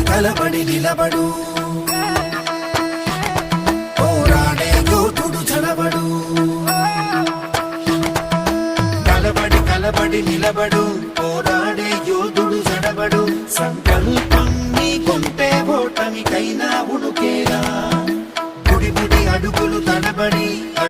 కలబడి నిలబడు పోరాడే యోధుడు చలబడు. కలబడి నిలబడు పోరాడే యోధుడు చడబడు. సంకల్పం నీకుంటే ఓటమికైనా ఉడుకేరా. బుడి అడుగులు తడబడి